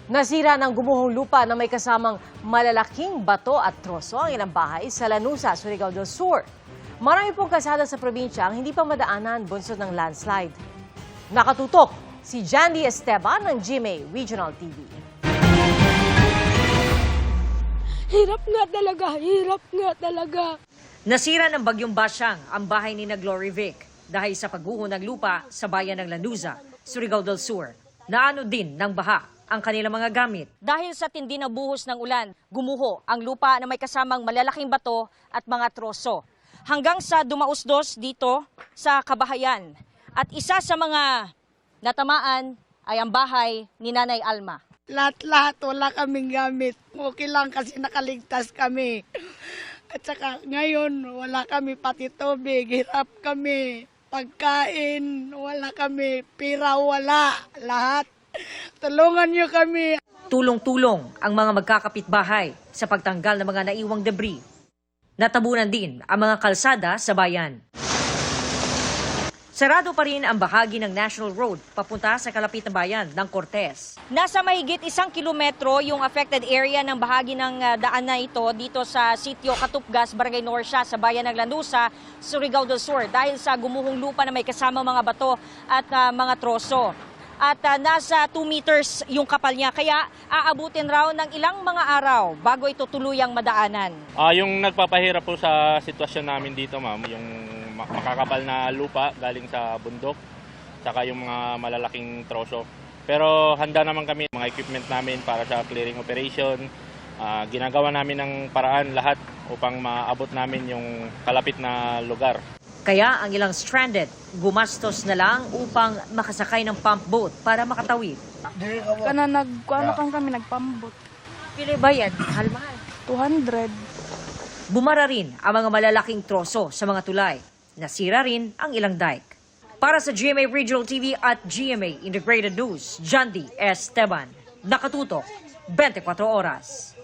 Nasira ng gumuhong lupa na may kasamang malalaking bato at troso ang ilang bahay sa Lanuza, Surigao del Sur. Marami pong kasada sa probinsya ang hindi pa madaanan bunsod ng landslide. Nakatutok si Jandy Esteban ng GMA Regional TV. Hirap nga talaga. Nasira ng bagyong Basyang ang bahay ni Glory Vic dahil sa pagguho ng lupa sa bayan ng Lanuza, Surigao del Sur. Naano din ng baha ang kanilang mga gamit. Dahil sa tindi na buhos ng ulan, gumuho ang lupa na may kasamang malalaking bato at mga troso. Hanggang sa dumausdos dito sa kabahayan. At isa sa mga natamaan ay ang bahay ni Nanay Alma. Lahat-lahat wala kaming gamit. Okay lang kasi nakaligtas kami. At saka ngayon wala kami pati tubig, hirap kami. Pagkain, wala kami. Pira, wala. Lahat. Tulungan niyo kami. Tulong-tulong ang mga magkakapitbahay sa pagtanggal ng mga naiwang debris. Natabunan din ang mga kalsada sa bayan. Sarado pa rin ang bahagi ng National Road papunta sa kalapit na bayan ng Cortez. Nasa mahigit 1 kilometro yung affected area ng bahagi ng daan na ito dito sa sitio Katupgas, Barangay Norcia sa bayan ng Lanuza, Surigao del Sur dahil sa gumuhong lupa na may kasama mga bato at mga troso. At nasa 2 meters yung kapal niya kaya aabutin raw ng ilang mga araw bago ito tuluyang madaanan. Yung nagpapahirap po sa sitwasyon namin dito, ma'am, yung makakapal na lupa galing sa bundok, saka yung mga malalaking troso. Pero handa naman kami, mga equipment namin para sa clearing operation. Ginagawa namin ng paraan lahat upang maabot namin yung kalapit na lugar. Kaya ang ilang stranded, gumastos na lang upang makasakay ng pump boat para makatawid. Kana kami nagpambot. Pili bayad, mahal-mahal. 200. Bumara rin ang mga malalaking troso sa mga tulay. Nasira rin ang ilang dike. Para sa GMA Regional TV at GMA Integrated News, Jandy Esteban. Nakatutok, 24 oras.